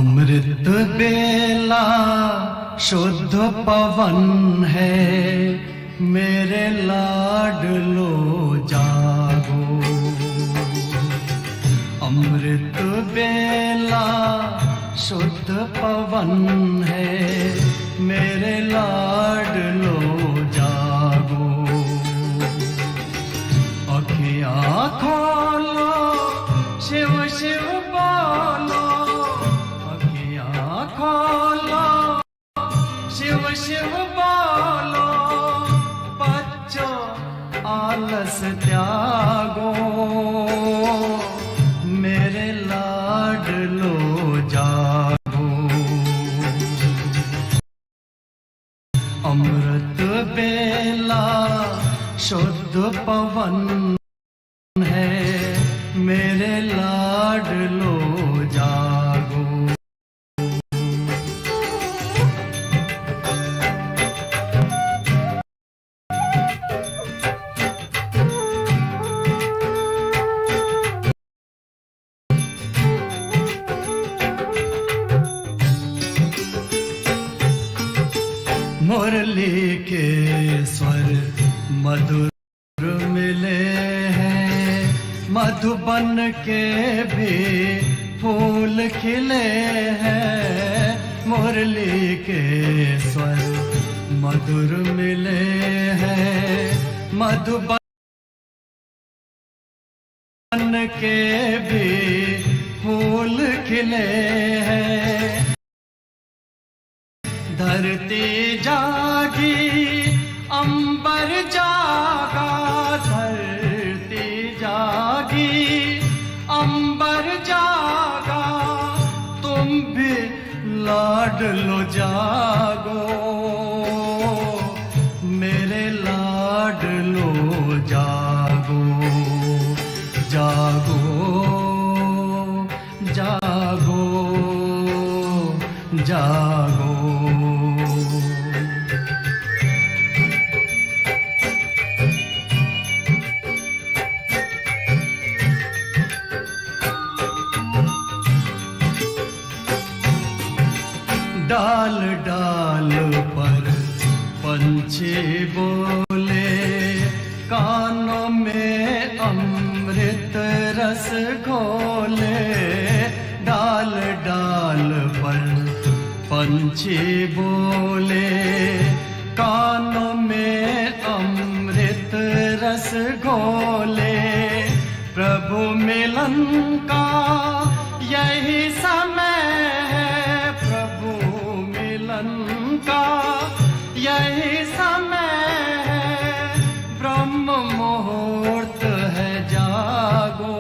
अमृत बेला शुद्ध पवन है, मेरे लाडलो जागो। अमृत बेला शुद्ध पवन है, मेरे लाडलो जागो। अखियाँ खोलो, शिव शिव बोलो, अखियाँ खोलो, शिव शिव बोलो। बच्चों आलस त्यागो, मेरे लाडलो जागो। अमृत बेला शुद्ध पवन है, मेरे लाडलो जागो। मुरली के स्वर मधुर मिले हैं, मधुबन के भी फूल खिले हैं। मुरली के स्वर मधुर मिले हैं, मधुबन के भी फूल खिले हैं। धरती जागी, अंबर जागा, धरती जागी, अंबर जागा। तुम भी लाडलो जागो, मेरे लाडलो जागो। जागो जागो जागो। डाल डाल पर पंछी बोले, कानों में अमृत रस घोले। डाल डाल पर पंछी बोले, कानों में अमृत रस घोले। प्रभु मिलन का यही समय है, प्रभु मिलन का यही समय है। ब्रह्म मुहूर्त है, जागो,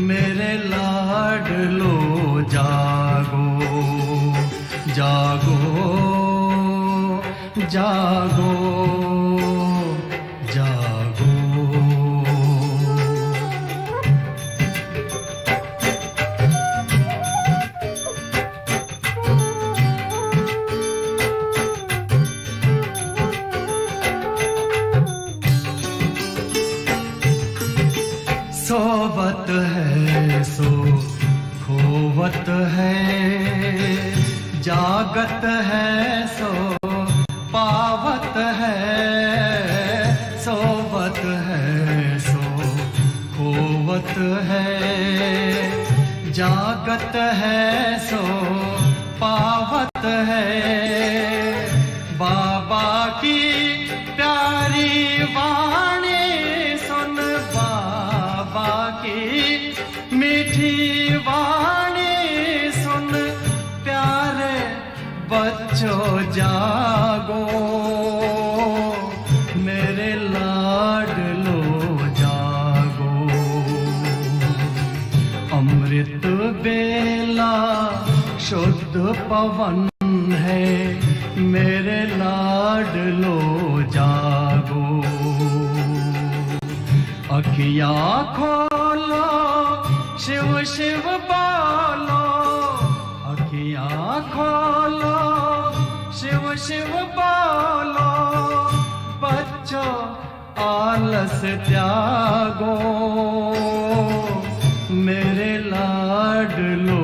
मेरे लाडलो जागो। जागो जागो जागो। सोवत है सो खोवत है, जागत है सो पावत है। सोवत है सो खोवत है, जागत है सो पावत है। बाबा की प्यारी वाणी सुन, बाबा की मीठी वाणी सुन। प्यारे बच्चों जागो, मेरे लाडलो जागो। अमृत बेला शुद्ध पवन है, मेरे लाडलो जागो। अखियाँ खोलो, शिव शिव बोलो, अखियाँ खोलो, शिव शिव बोलो। बच्चों आलस त्यागो, मेरे लाडलो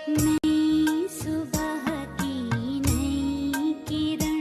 नई सुबह की नई किरण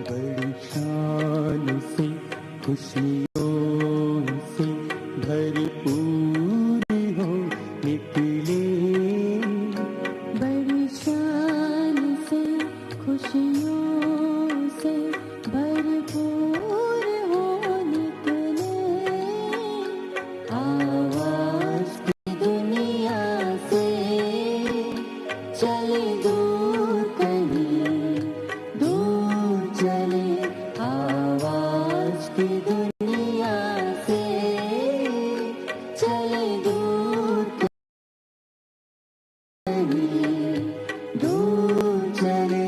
बड़ी शान से खुशियों से भरपूर हो निकले, बड़ी शान से खुशियों से भरपूर हो निकले, आवाज की दुनिया से चले दूर कहीं, दूर चले, आवाज की दुनिया से चले दूर कहीं, दूर चले।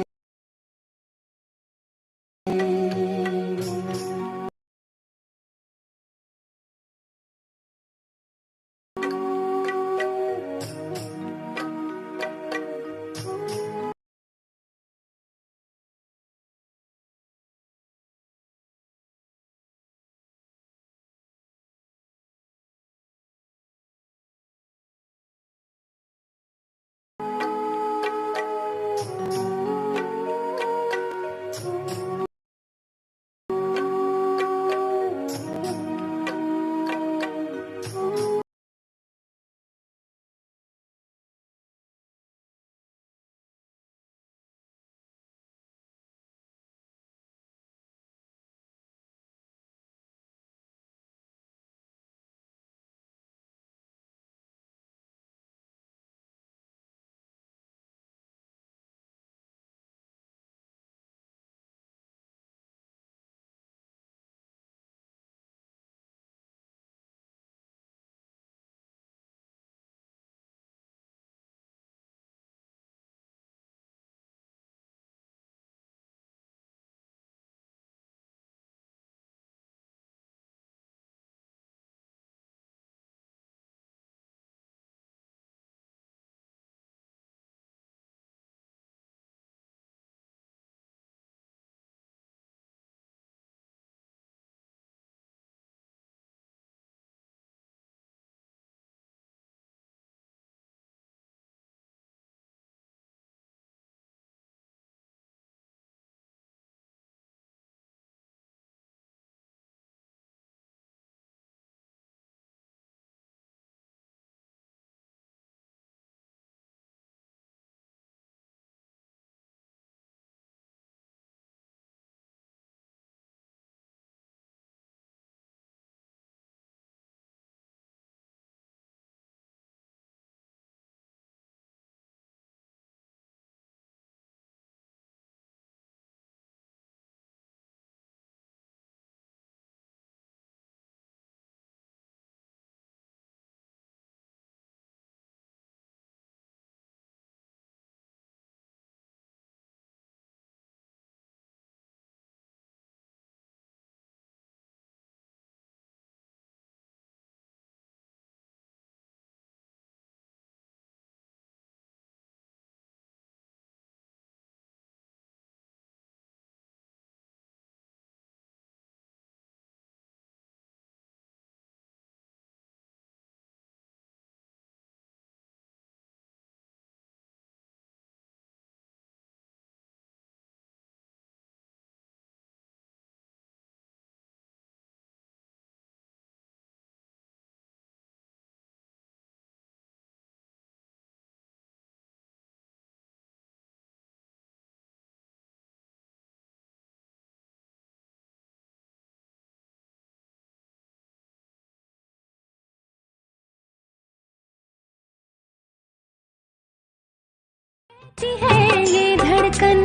है ये धड़कन,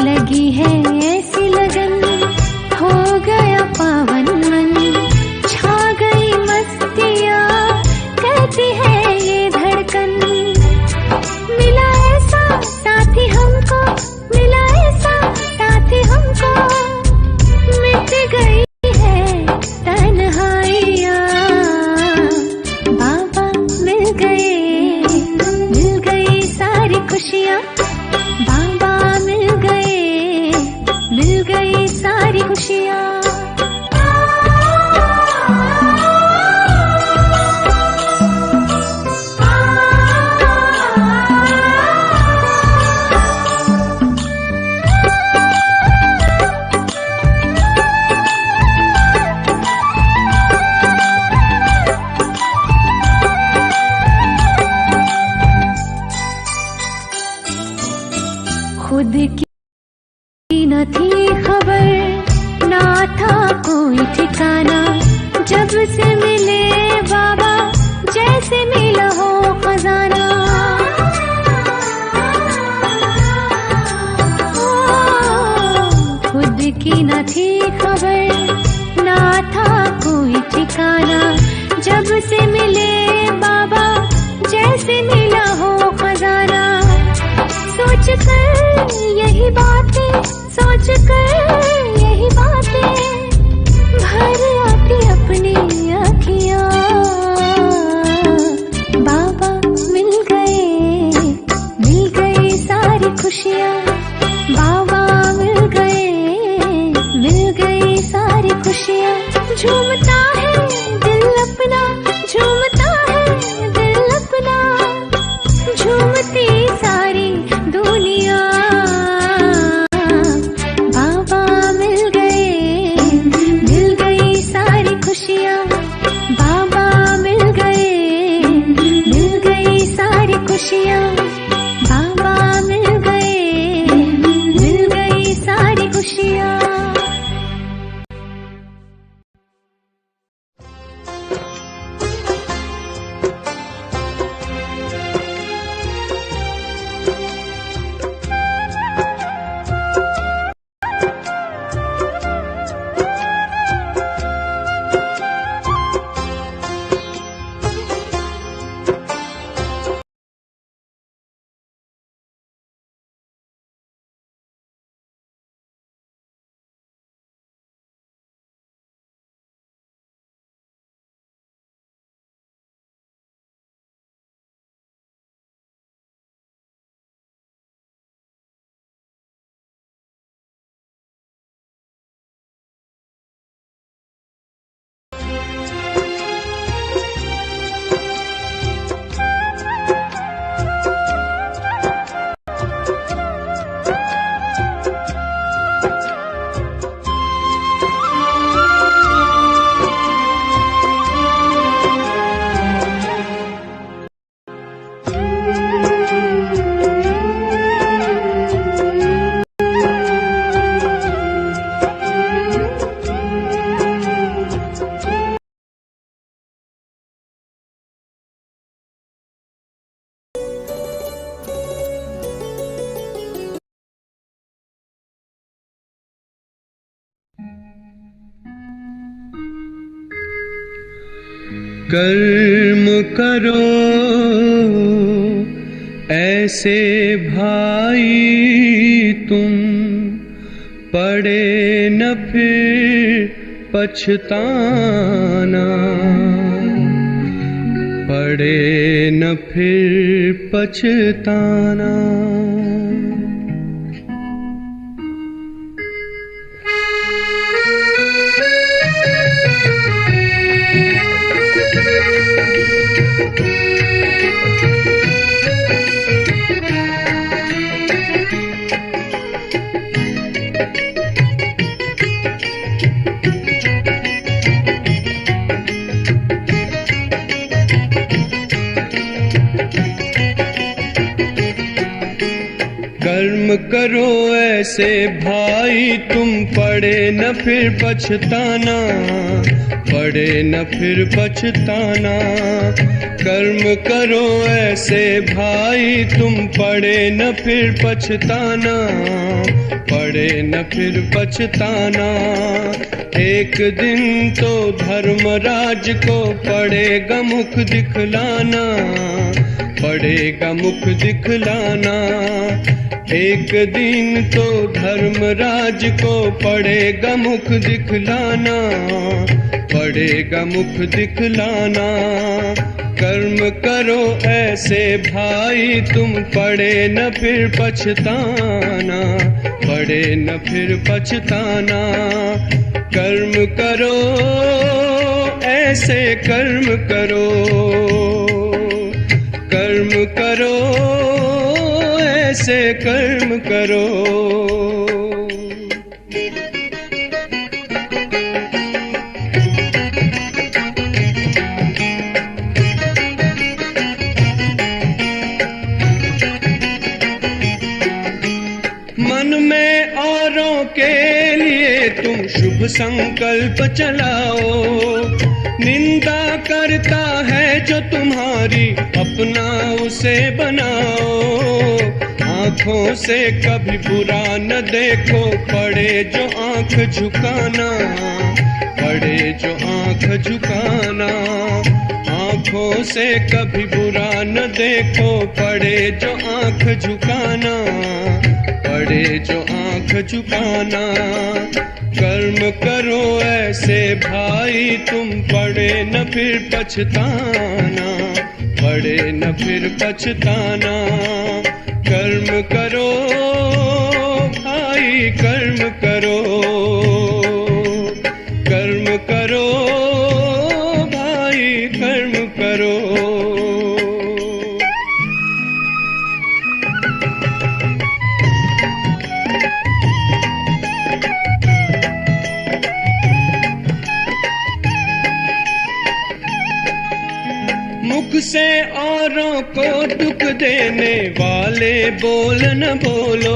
लगी है ऐसी लगन, हो गया पावन मन, छा गई मस्तियाँ, कहती है ये धड़कन। मिला ऐसा साथी हमको, मिला ऐसा साथी हमको, मिट गई है तन्हाइयाँ, मिल गई सारी खुशियाँ, बाबा मिल गई सारी खुशियाँ। खुद की न थी खबर, ना था कोई ठिकाना। जब से मिले बाबा जैसे मिला हो खजाना। खुद की न थी खबर, ना था कोई ठिकाना। जब से मिले बाबा जैसे मिला हो खजाना। सोच कर यही बातें, सोच कर यही बातें भर आती अपनी आँखियाँ। बाबा मिल गई सारी खुशियाँ। बाबा मिल गई सारी खुशियाँ। झूमता है दिल अपना, झूमता है दिल अपना, झूमती सारी दुनिया। बाबा मिल गई सारी खुशियाँ। बाबा मिल गई सारी खुशियाँ। बाबा मिल गई सारी खुशियाँ। कर्म करो ऐसे भाई तुम, पड़े न फिर पछताना, पड़े न फिर पछताना। कर्म करो ऐसे भाई तुम, पड़े न फिर पछताना, पड़े न फिर पछताना। कर्म करो ऐसे भाई तुम, पड़े न फिर पछताना, पड़े न फिर पछताना। एक दिन तो धर्मराज को पड़ेगा मुख दिखलाना, पड़ेगा मुख दिखलाना। एक दिन तो धर्मराज को पड़ेगा मुख दिखलाना, पड़ेगा मुख दिखलाना। कर्म करो ऐसे भाई तुम, पड़े न फिर पछताना, पड़े न फिर पछताना। कर्म करो ऐसे कर्म करो, कर्म करो ऐसे कर्म करो। शुभ संकल्प चलाओ। निंदा करता है जो तुम्हारी, अपना उसे बनाओ। आंखों से कभी बुरा न देखो, पड़े जो आंख झुकाना, पड़े जो आंख झुकाना। आंखों से कभी बुरा न देखो, पड़े जो आंख झुकाना, पड़े जो आंख झुकाना। कर्म करो ऐसे भाई तुम, पड़े न फिर पछताना, पड़े न फिर पछताना। कर्म करो भाई कर्म करो, कर्म करो भाई कर्म करो। मुख से औरों को दुख देने वाले बोल न बोलो।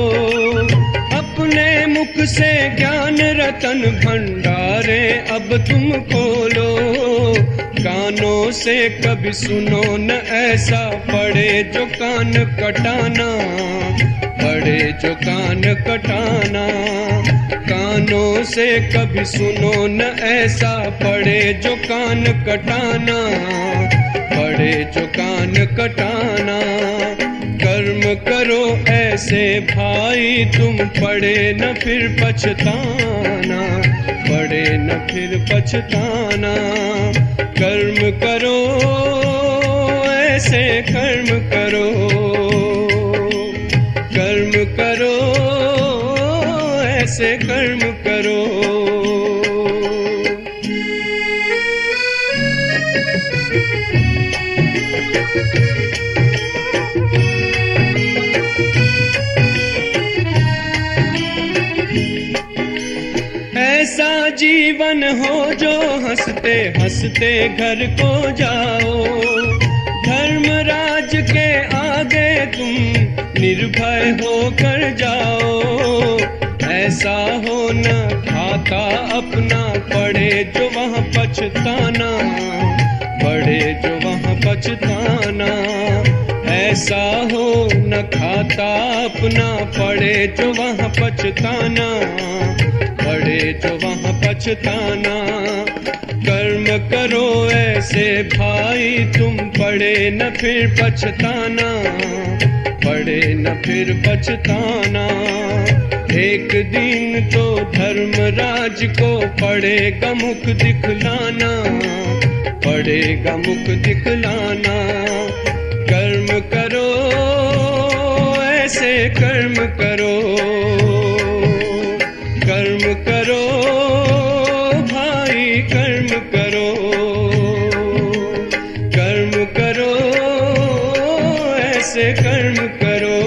अपने मुख से ज्ञान रतन भंडारे अब तुम खोलो। कानों से कभी सुनो न ऐसा, पड़े जो कान कटाना, पड़े जो कान कटाना। कानों से कभी सुनो न ऐसा, पड़े जो कान कटाना, पड़े जो कान कटाना। कर्म करो ऐसे भाई तुम, पड़े न फिर पछताना, पड़े न फिर पछताना। कर्म करो ऐसे कर्म करो, कर्म करो ऐसे कर्म करो। ऐसा जीवन हो जो हंसते हंसते घर को जाओ। धर्मराज के आगे तुम निर्भय होकर जाओ। ऐसा हो न खाता अपना, पड़े जो वहाँ पछताना, पड़े जो वहाँ पछताना। ऐसा हो न खाता अपना, पड़े जो वहाँ पछताना, पड़े जो वहाँ पछताना। कर्म करो ऐसे भाई तुम, पड़े न फिर पछताना, पड़े न फिर पछताना। एक दिन तो धर्मराज को पड़ेगा मुख दिखलाना, पड़ेगा मुख दिखलाना। कर्म करो ऐसे कर्म करो, कर्म करो भाई कर्म करो, कर्म करो ऐसे कर्म करो।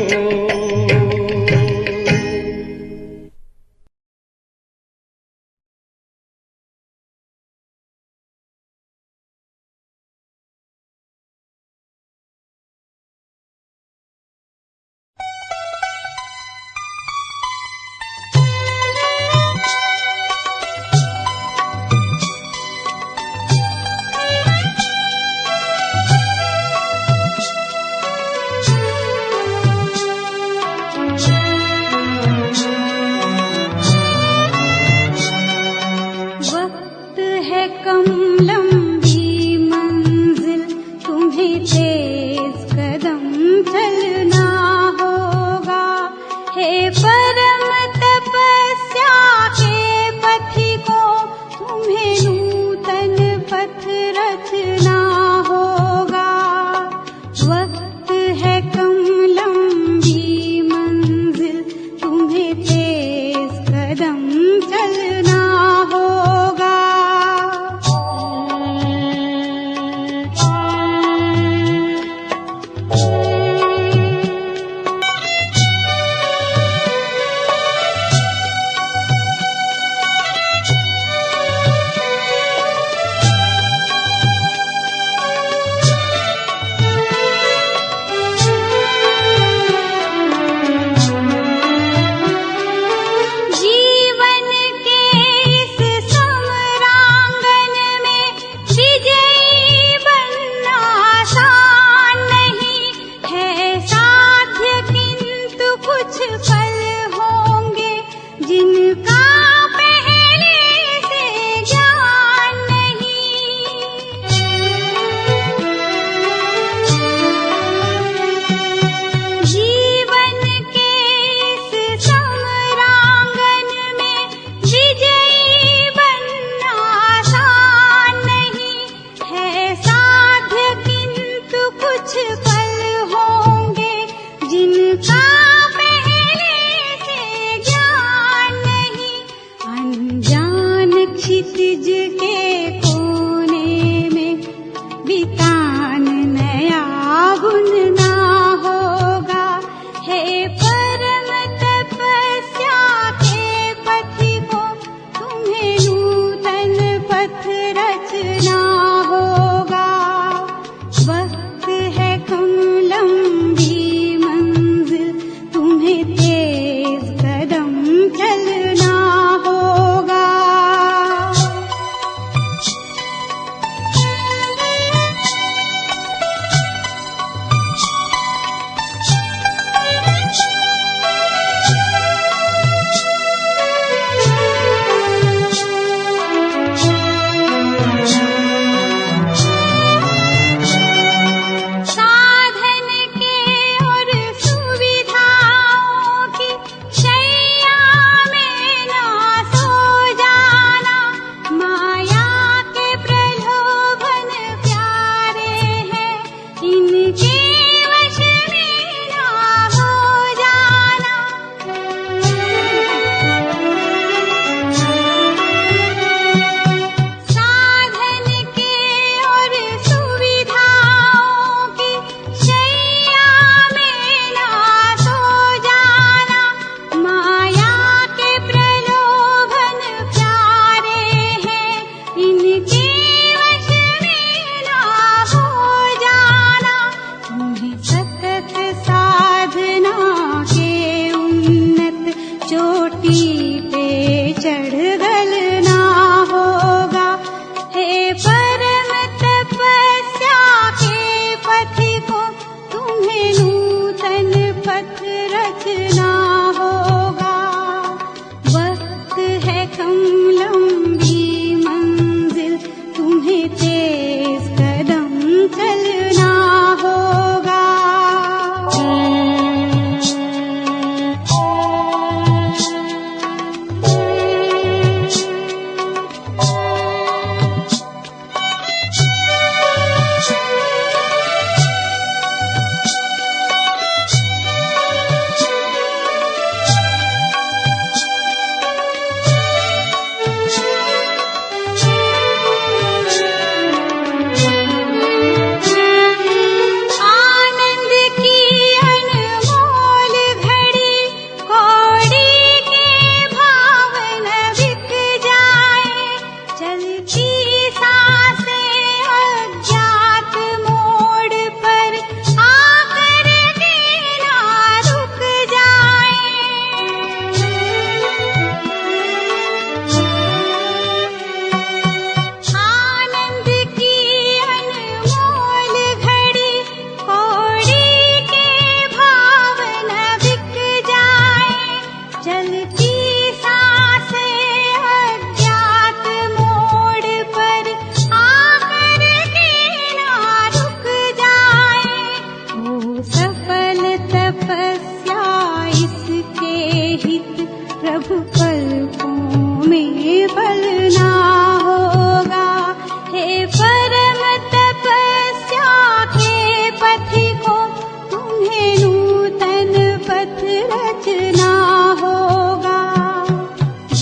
पथ रचना होगा।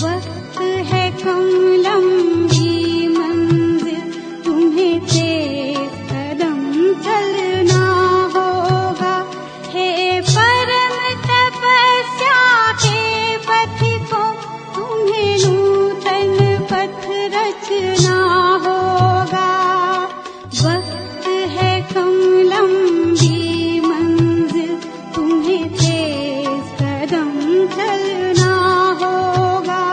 वक्त है कम लंबी मंजिल, तुम्हें तेज कदम चलना होगा। हे परम तपस्या के पथिकों, तुम्हें नूतन पथ रचना होगा। वक्त है कम लंबी मंजिल, तुम्हें तेज कदम चलना होगा।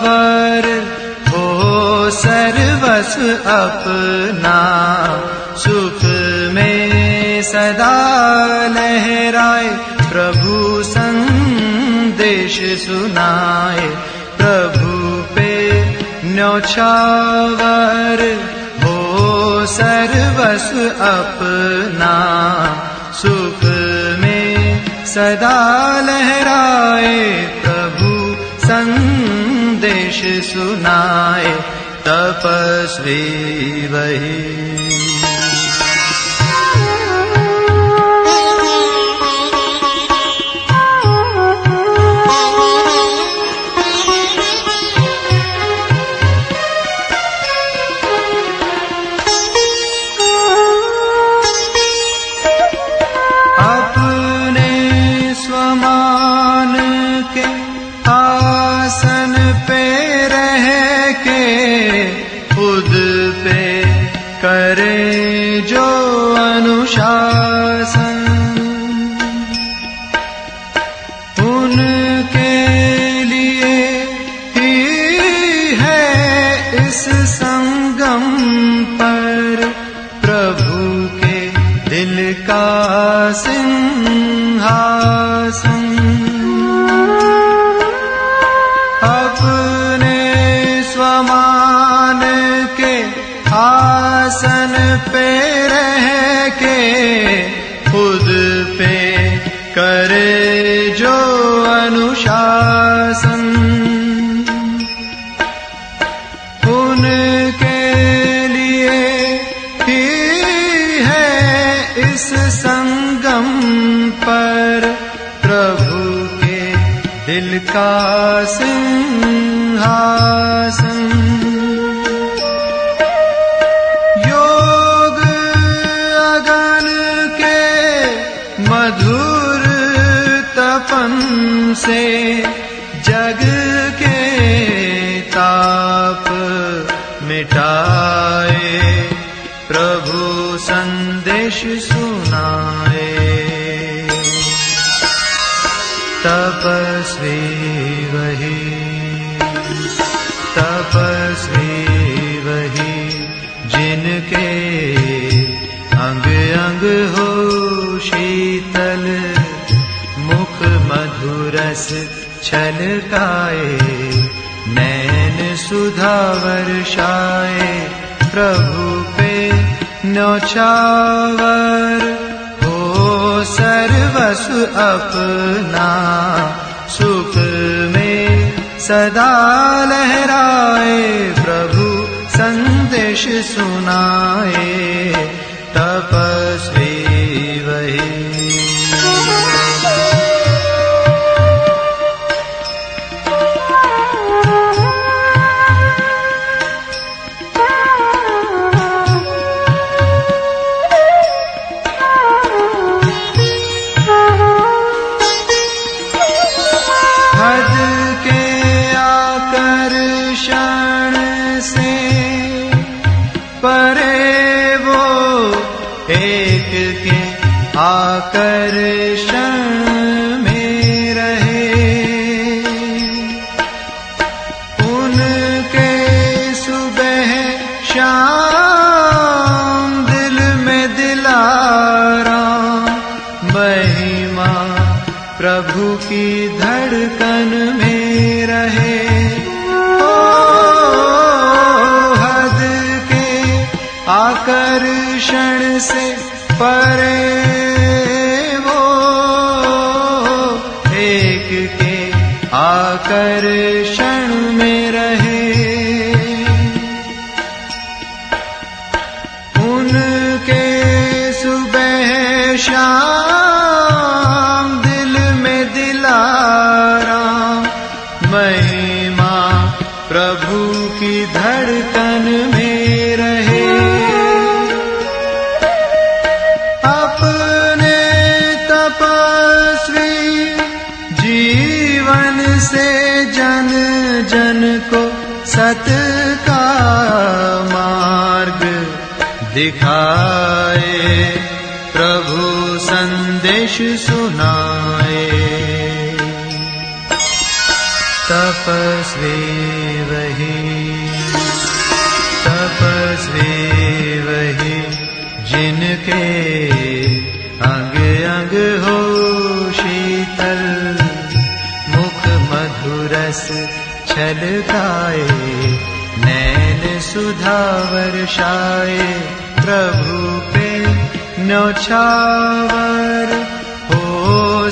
वर हो सर्वस्व अपना, सुख में सदा लहराए, प्रभु संदेश सुनाए। प्रभु पे न्योछावर हो सर्वस्व अपना, सुख में सदा लहराए, प्रभु संदेश सुनाए। तपस्वी वही करे जो अनुशासन, उनके लिए ही है इस संगम पर प्रभु के दिल का सिंहासन। अपने स्वमान के आसन पे रह के खुद पे करे जो अनुशासन, उनके लिए ही है इस संगम पर प्रभु के दिल का सिंहासन। मधुर तपन से जग के ताप मिटाए, प्रभु संदेश सुनाए। तपस्वी वही, तपस्वी वही, जिनके अंग अंग हो शीतल, मुख मधुरस छलकाए, नैन सुधा वर्षाए, प्रभु पे न्योछावर हो सर्वस्व अपना, सुख में सदा लहराए, प्रभु संग संदेश सुनाए, तपस्वी वही। परे वो एक के आकर्षण में रहे, उनके सुबह शाम दिल में दिलाराम, महिमा प्रभु की धड़कन में रहे। आकर्षण से परे वो एक के आकर्षण में रहे, उनके सुबह शाम दिल में दिलाराम, महिमा प्रभु की धड़कन में रहे। जीवन से जन जन को सत का मार्ग दिखाए, प्रभु संदेश सुनाए, तपस्वी वही, तपस्वी वही, जिनके अंग अंग हो शीतल, मधुरस छलकाए, नैन सुधा वर्षाए, प्रभु पे न्योछावर हो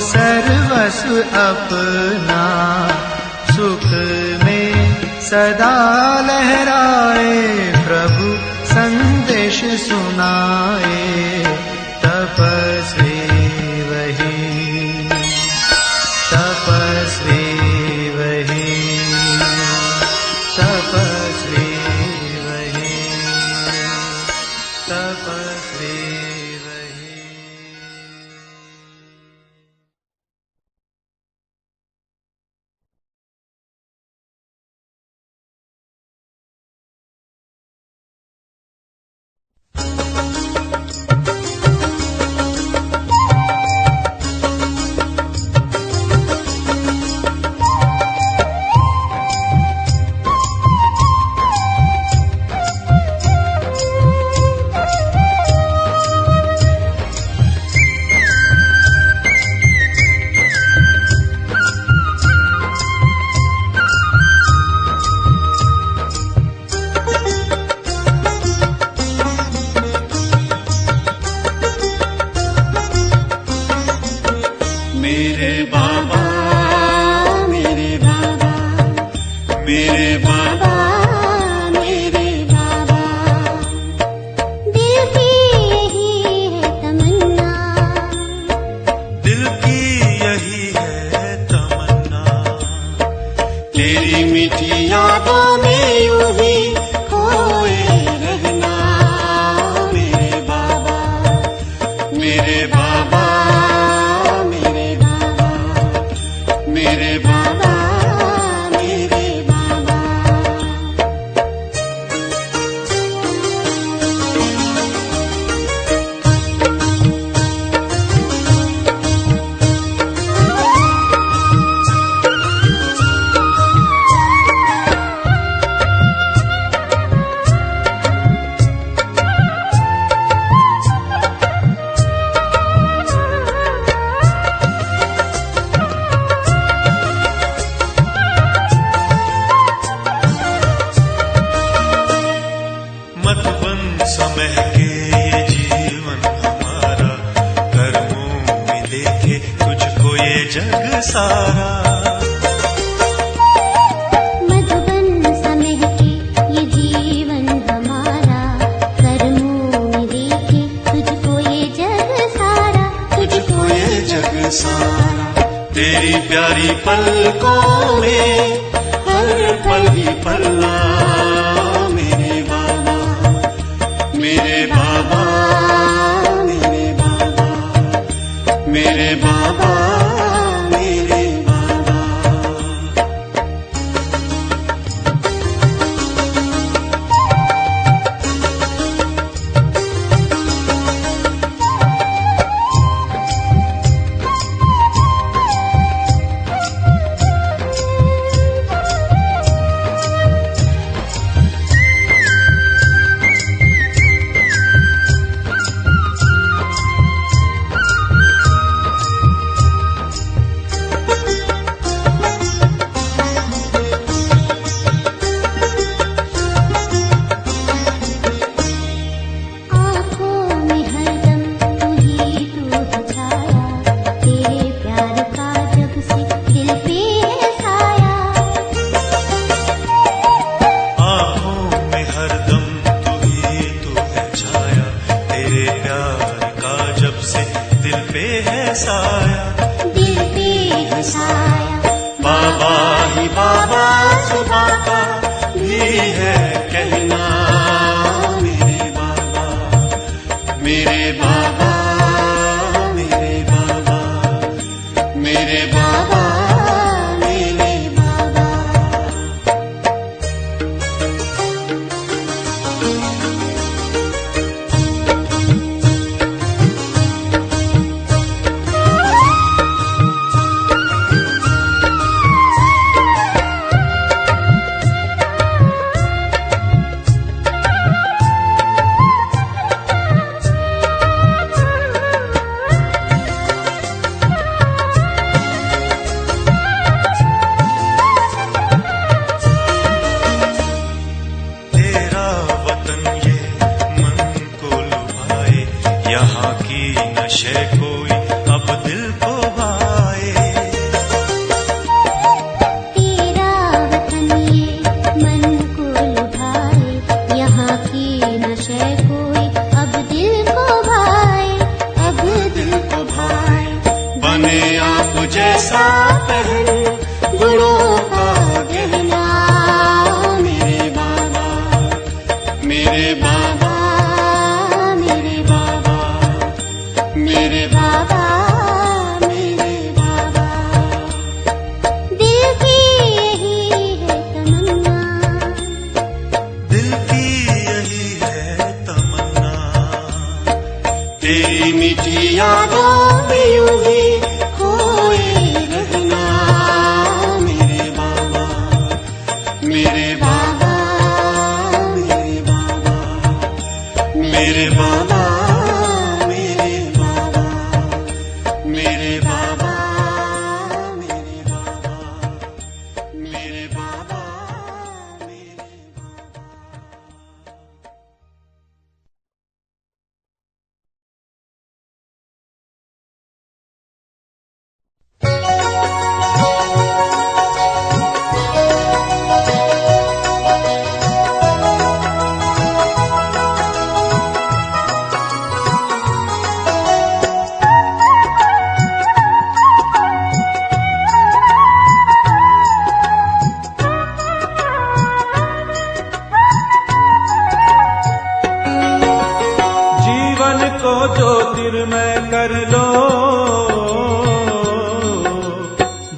सर्वस्व अपना, सुख में सदा लहराए, प्रभु संदेश सुनाए, तपस्वी वही, तपस्वी वही, तपस्वी वही, तपस्वी वही। मधुबन सा महके ये जीवन हमारा, प्यारी पलकों में हर पल ही पल्ला मेरे बाबा मेरे बाबा मेरे बाबा मेरे बाबा मेरे बाबा।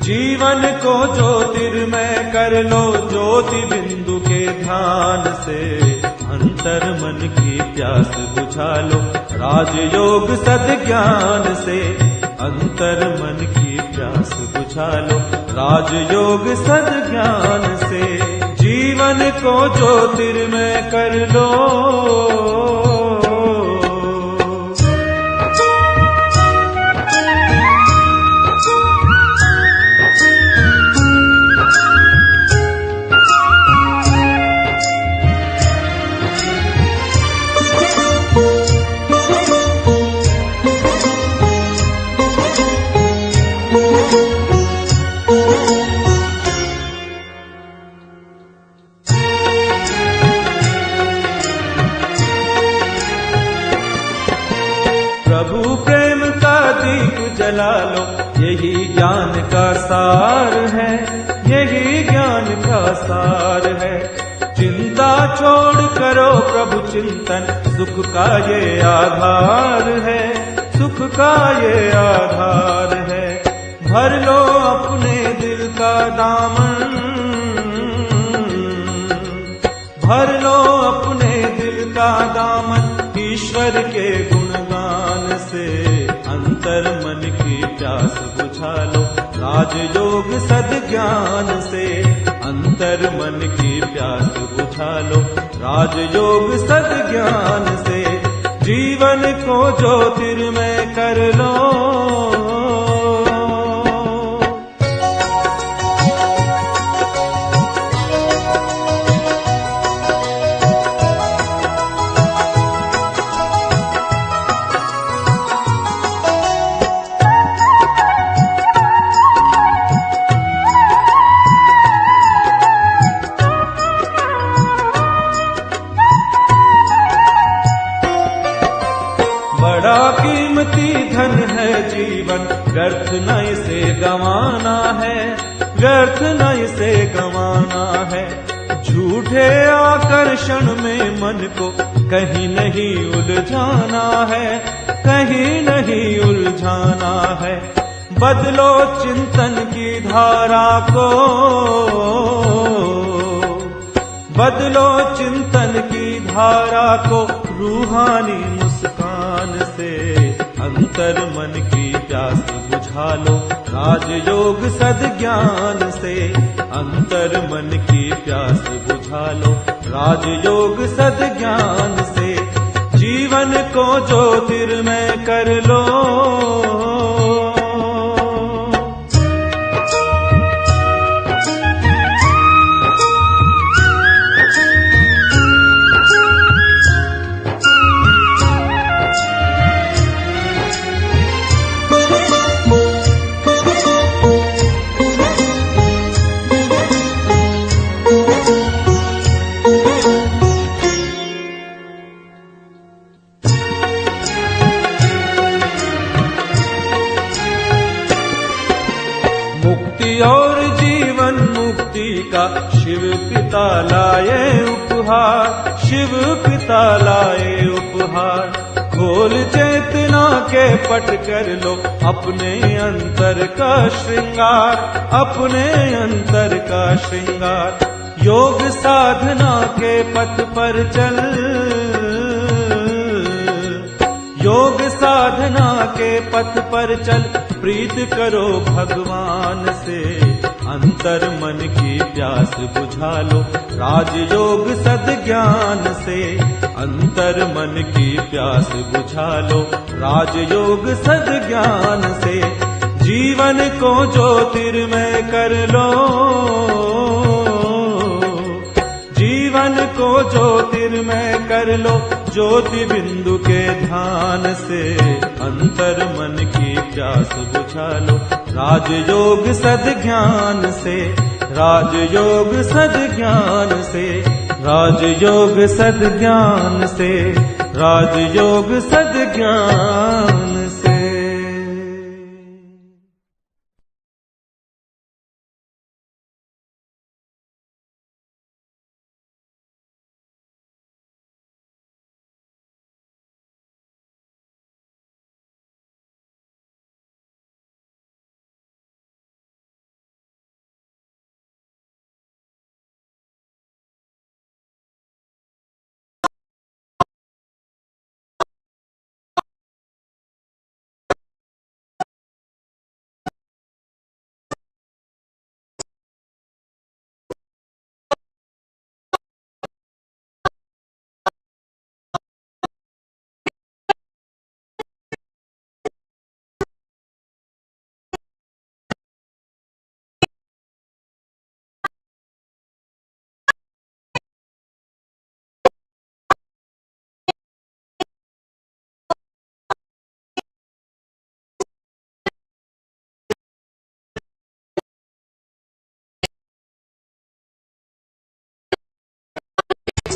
जीवन को ज्योतिर्मय कर लो ज्योति बिंदु के ध्यान से, अंतर मन की प्यास बुझा लो राजयोग सद्ज्ञान से, अंतर मन की प्यास बुझा लो राजयोग सद्ज्ञान से। जीवन को ज्योतिर्मय कर लो जला लो यही ज्ञान का सार है, यही ज्ञान का सार है। चिंता छोड़ करो प्रभु चिंतन, सुख का ये आधार है, सुख का ये आधार है। भर लो अपने दिल का दामन, भर लो अपने दिल का दामन, ईश्वर के गुणगान से अंतर मन की प्यास बुझा लो। राजयोग सद्ज्ञान से अंतर मन की प्यास बुझा लो। राजयोग सद्ज्ञान से जीवन को ज्योतिर्मय कर लो। बड़ा कीमती धन है जीवन, व्यर्थ न इसे गंवाना है, व्यर्थ न इसे गंवाना है। झूठे आकर्षण में मन को कहीं नहीं उलझाना है, कहीं नहीं उलझाना है। बदलो चिंतन की धारा को, बदलो चिंतन की धारा को, रूहानी मुस्कान से अंतर मन की प्यास बुझा लो। राजयोग सद्ज्ञान से अंतर मन की प्यास बुझा लो। राजयोग सद्ज्ञान से जीवन को ज्योतिर्मय कर लो। मुक्ति और जीवन मुक्ति का शिव पिता लाए उपहार, शिव पिता लाए उपहार। खोल चेतना के पट कर लो अपने अंतर का श्रृंगार, अपने अंतर का श्रृंगार। योग साधना के पथ पर चल, योग साधना के पथ पर चल। प्रीत करो भगवान से अंतर मन की प्यास बुझा लो। राजयोग सद्ज्ञान से अंतर मन की प्यास बुझा लो। राजयोग सद्ज्ञान से जीवन को ज्योतिर्मय कर लो। जीवन को ज्योतिर्मय कर लो। ज्योति बिंदु के ध्यान से अंतर मन की प्यास बुझा लो। राजयोग सद्ज्ञान से, राजयोग सद्ज्ञान से, राजयोग सद्ज्ञान से, राजयोग सद्ज्ञान से।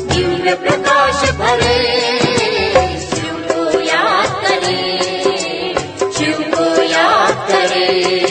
दिव्य प्रकाश भरे शिव को याद करे, शिव को याद करे।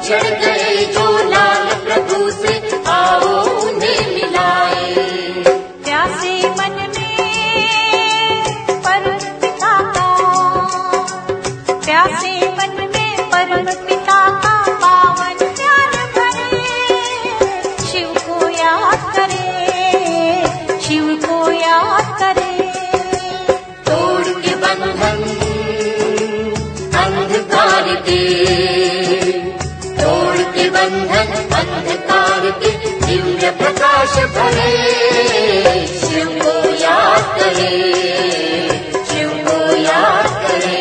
बिछड़ गए जो लाल प्रभु से, आओ उन्हें मिलाए। प्यासे मन में परम पिता का, प्यासे मन में परम पिता का पावन प्यार भरे, शिव को याद करे, शिव को याद करे। तोड़ के बंधन अंधकार के, तोड़ के बंधन अंधकार के, दिव्य प्रकाश भरे, शिव को याद करे, शिव को याद करे।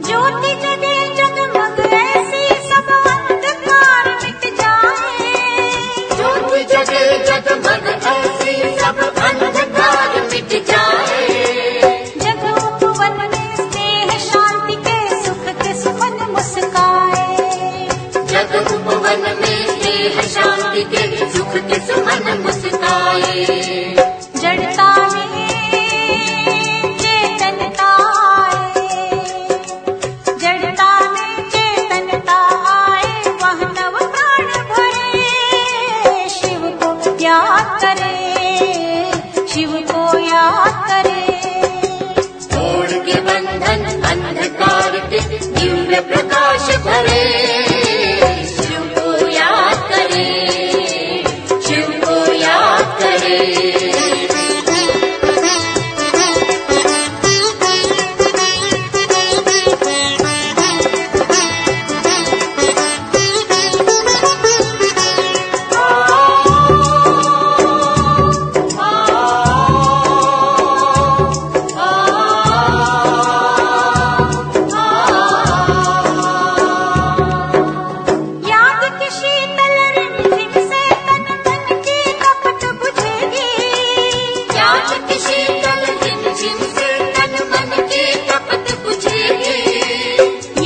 ज्योति जगे जगमग ऐसी सब अंधकार मिट जाए, ज्योति जगे जगमग ऐसी सब अंधकार मिट जाए। जग उपवन में स्नेह शांति के सुख के सुमन मुस्काए, जग उपवन में स्नेह शांति के सुख के सुमन मुस्काए। जड़ता में चेतनता आए, जड़ता में चेतनता आए, वह नव प्राण भरे, शिव को याद करे, शिव को याद करे। तोड़ के बंधन अंधकार के, दिव्य प्रकाश भरे, शिव को याद करे, शिव को याद करे। याद की शीतल रिमझिम से तन मन की कपट बुझेगी, याद की शीतल रिमझिम से तन मन की तपत बुझेगी।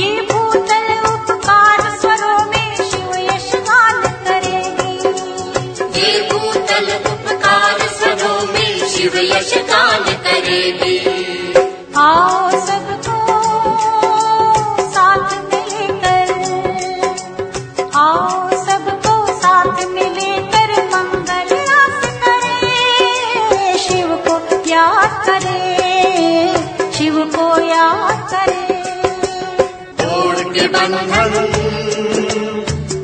ये भूतल उपकार स्वरों में शिव यश गान करेगी। ये भूतल उपकार स्वरों में शिव यश गान करेगी। आओ सबको साथ मिलकर, आओ सबको साथ मिलकर मंगल रास करे, शिव को याद करे, शिव को याद करे। तोड़ के बंधन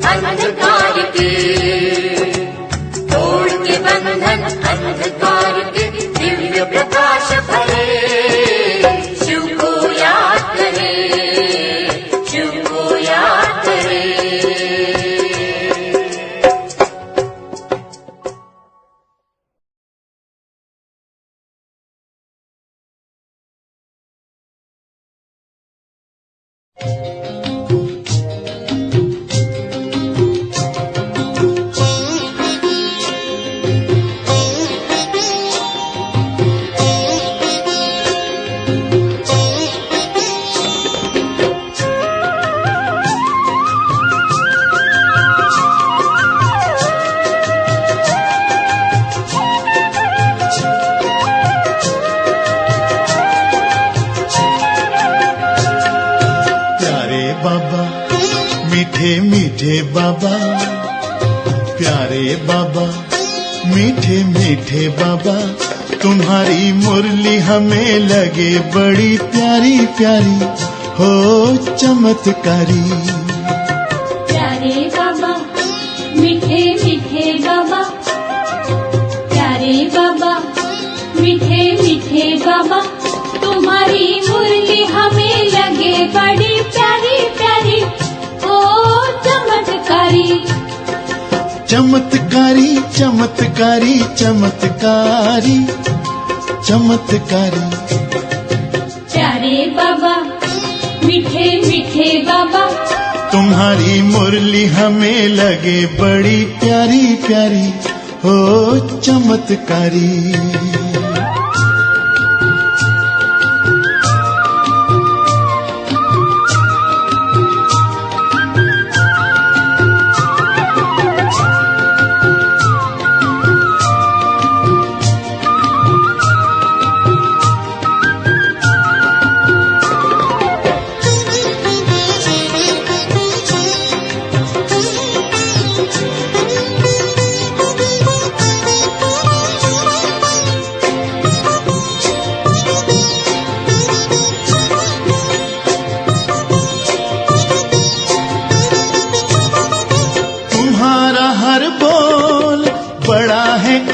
अंधकार के, तोड़ के बंधन अंधकार के, दिव्य प्रकाश भरे, शिव को याद करे, शिव को याद करे। प्यारे बाबा मीठे मीठे बाबा, प्यारे बाबा मीठे मीठे बाबा, तुम्हारी मुरली हमें लगे बड़ी प्यारी प्यारी, हो चमत्कारी। प्यारे बाबा मीठे मीठे बाबा, प्यारे बाबा मीठे मीठे बाबा, तुम्हारी मुरली हमें लगे बड़ी प्यारी प्यारी, ओ चमत्कारी। चमत्कारी चमत्कारी चमत्कारी चमत्कारी। प्यारे बाबा मीठे मीठे बाबा, तुम्हारी मुरली हमें लगे बड़ी प्यारी प्यारी, हो चमत्कारी।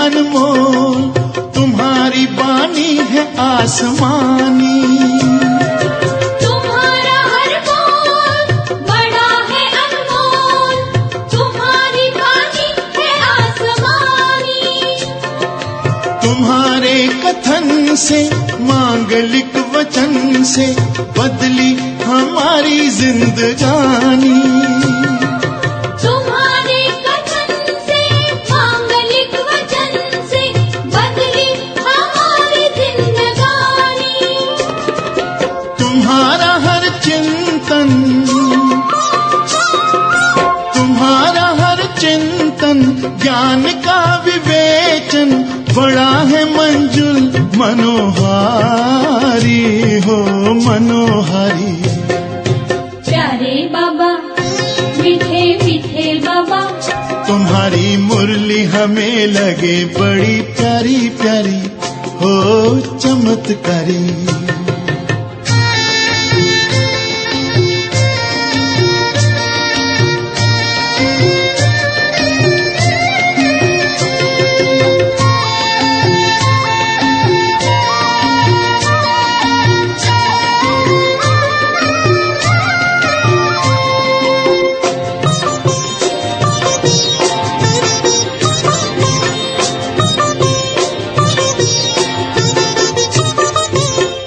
अनमोल तुम्हारी बानी है आसमानी, तुम्हारा हर बोल बड़ा है अनमोल, तुम्हारी बानी है आसमानी। तुम्हारे कथन से मांगलिक वचन से बदली हमारी जिंदगानी। ज्ञान का विवेचन बड़ा है मंजुल मनोहारी, हो मनोहारी। प्यारे बाबा मीठे मीठे बाबा, तुम्हारी मुरली हमें लगे बड़ी प्यारी प्यारी, हो चमत्कारी।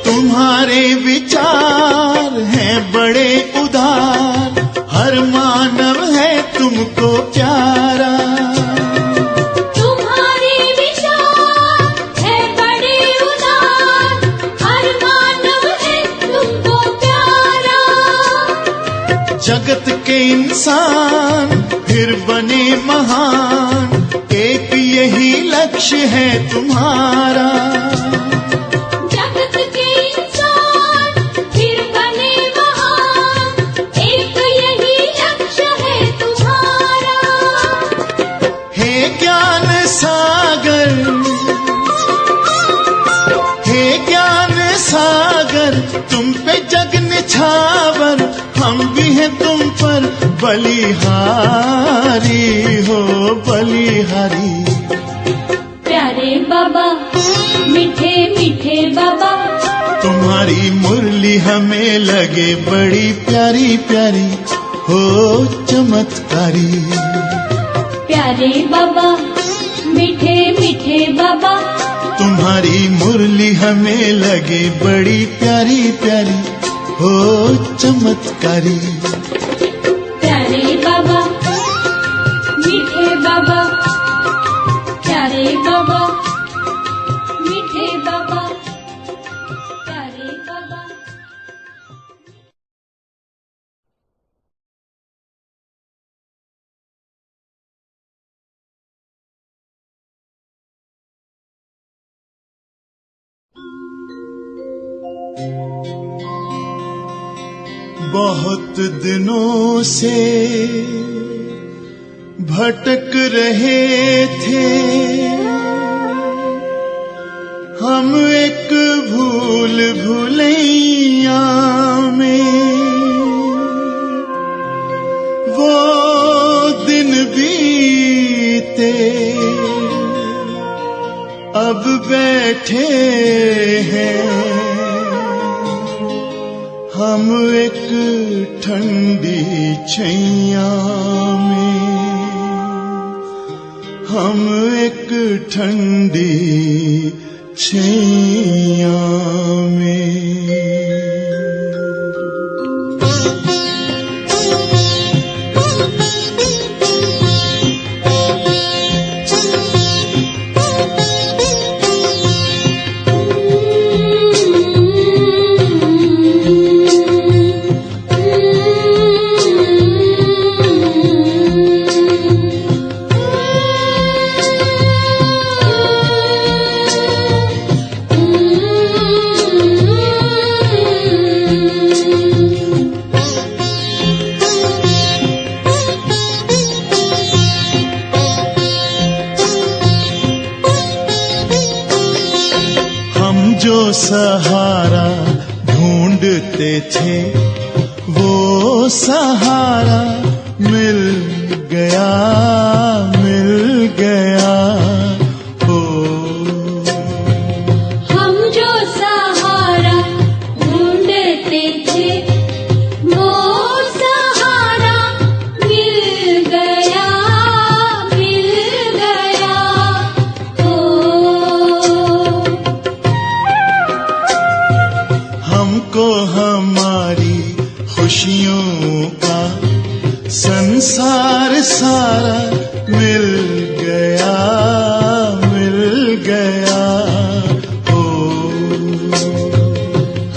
तुम्हारे विचार हैं बड़े उदार, हर मानव है तुमको प्यारा। तुम्हारे विचार हैं बड़े उदार, हर मानव है तुमको प्यारा। जगत के इंसान फिर बने महान, एक यही लक्ष्य है तुम्हारा। तुम पे जग निछावर, हम भी हैं तुम पर बलिहारी, हो बलिहारी। प्यारे बाबा मीठे मीठे बाबा, तुम्हारी मुरली हमें लगे बड़ी प्यारी प्यारी, हो चमत्कारी। प्यारे बाबा मीठे मीठे बाबा, तुम्हारी मुरली हमें लगे बड़ी प्यारी प्यारी, हो चमत्कारी। प्यारे बाबा मीठे बाबा, प्यारे बाबा मीठे बाबा, प्यारे बाबा। बहुत दिनों से भटक रहे थे हम एक भूल भुलैया में, वो दिन बीते अब बैठे हैं हम एक ठंडी छैया में, हम एक ठंडी छैया में। सहारा ढूंढते थे वो सहारा मिल गया, मिल गया। हो हम जो सहारा ढूंढते थे वो सहारा मिल गया, मिल गया। हो हमको हमारी खुशियों का संसार सारा मिल गया, मिल गया। हो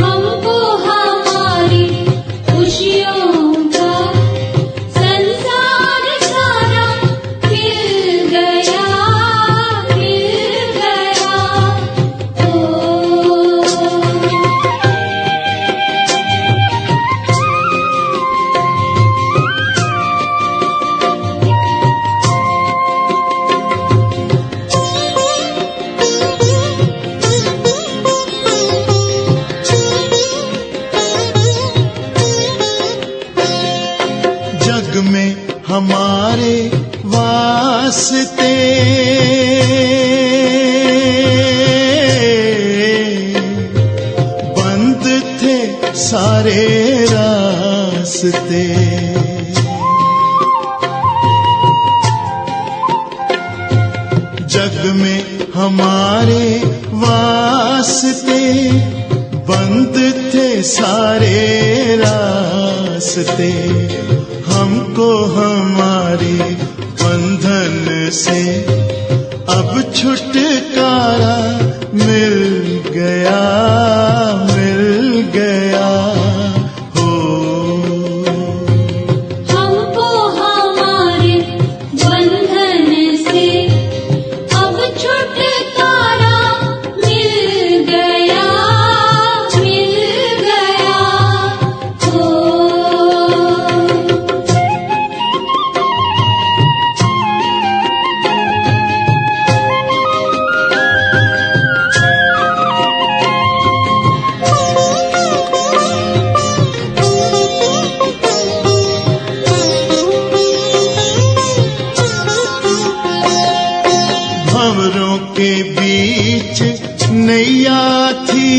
हमको हमारी खुशियों का संसार सारा मिल गया, मिल गया। ओ जग में हमारे वास्ते बंद थे सारे रास्ते। जग में हमारे वास्ते बंद थे सारे रास्ते। हमको हमारे बंधन से अब छुटकारा मिल गया, मिल गया। हो हमको हमारे बंधन से अब छुटकारा मिल गया, मिल गया। हो भंवरों के बीच नैया थी,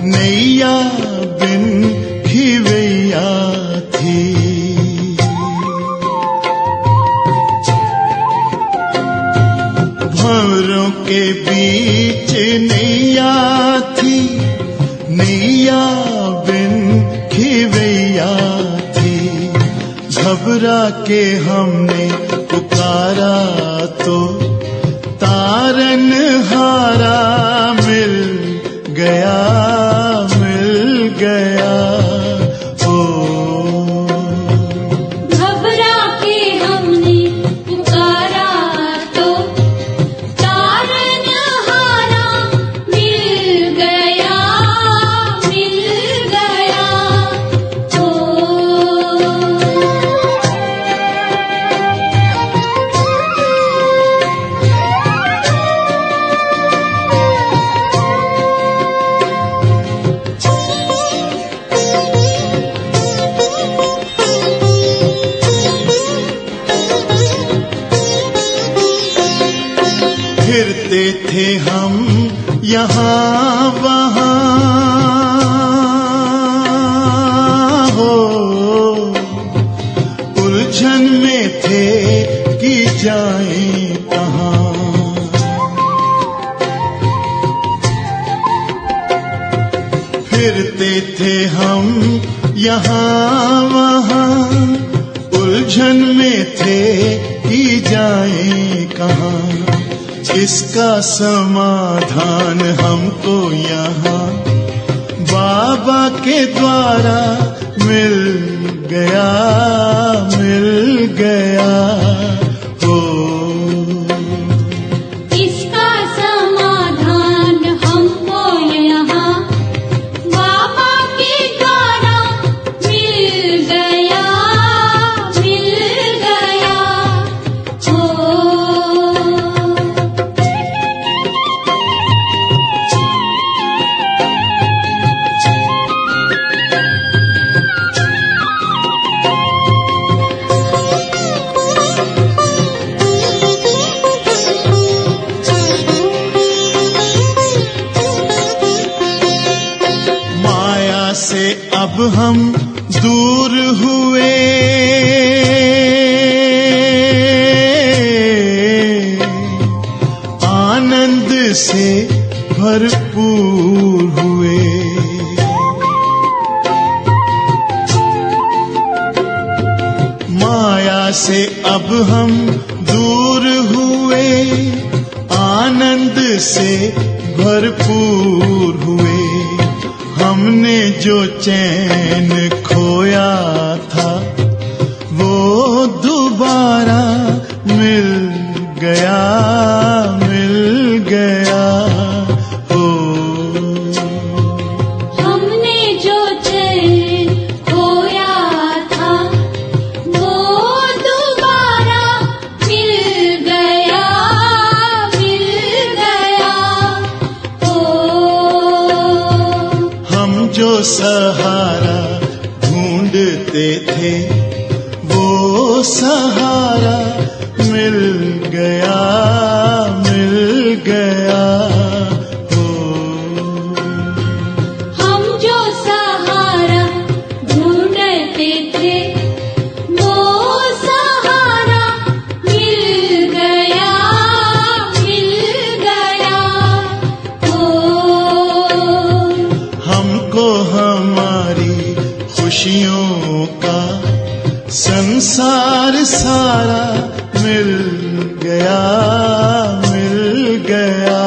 नैया बिन खिवैया थी। भंवरों के बीच नैया थी, नैया बिन खिवैया थी। घबरा के हमने पुकारा तो तारन हारा मिल गया, मिल गया। ओ घबरा के हमने पुकारा तो तारनहारा मिल गया, मिल गया। ओ फिरते थे हम यहाँ वहाँ, हो उलझन में थे कि जाएं कहाँ। फिरते थे हम यहाँ वहाँ, उलझन में थे कि जाएं कहाँ। इसका समाधान हमको यहाँ बाबा के द्वारा मिल गया, मिल गया। हो इसका समाधान हमको यहाँ बाबा के द्वारा मिल गया, मिल गया। ओ हम दूर हुए, आनंद से भरपूर हुए। माया से अब हम दूर हुए, आनंद से भरपूर हुए। हमने जो चैन खोया था वो दोबारा मिल गया, मिल गया। हो हमने जो चैन खोया था वो दोबारा मिल गया, मिल गया। ओ हम जो सहारा ढूंढते थे वो सहारा मिल गया, मिल गया। हो हम जो सहारा ढूंढते थे वो सहारा मिल गया, मिल गया। ओ हमको हमारी खुशियों का संसार सारा मिल गया, मिल गया।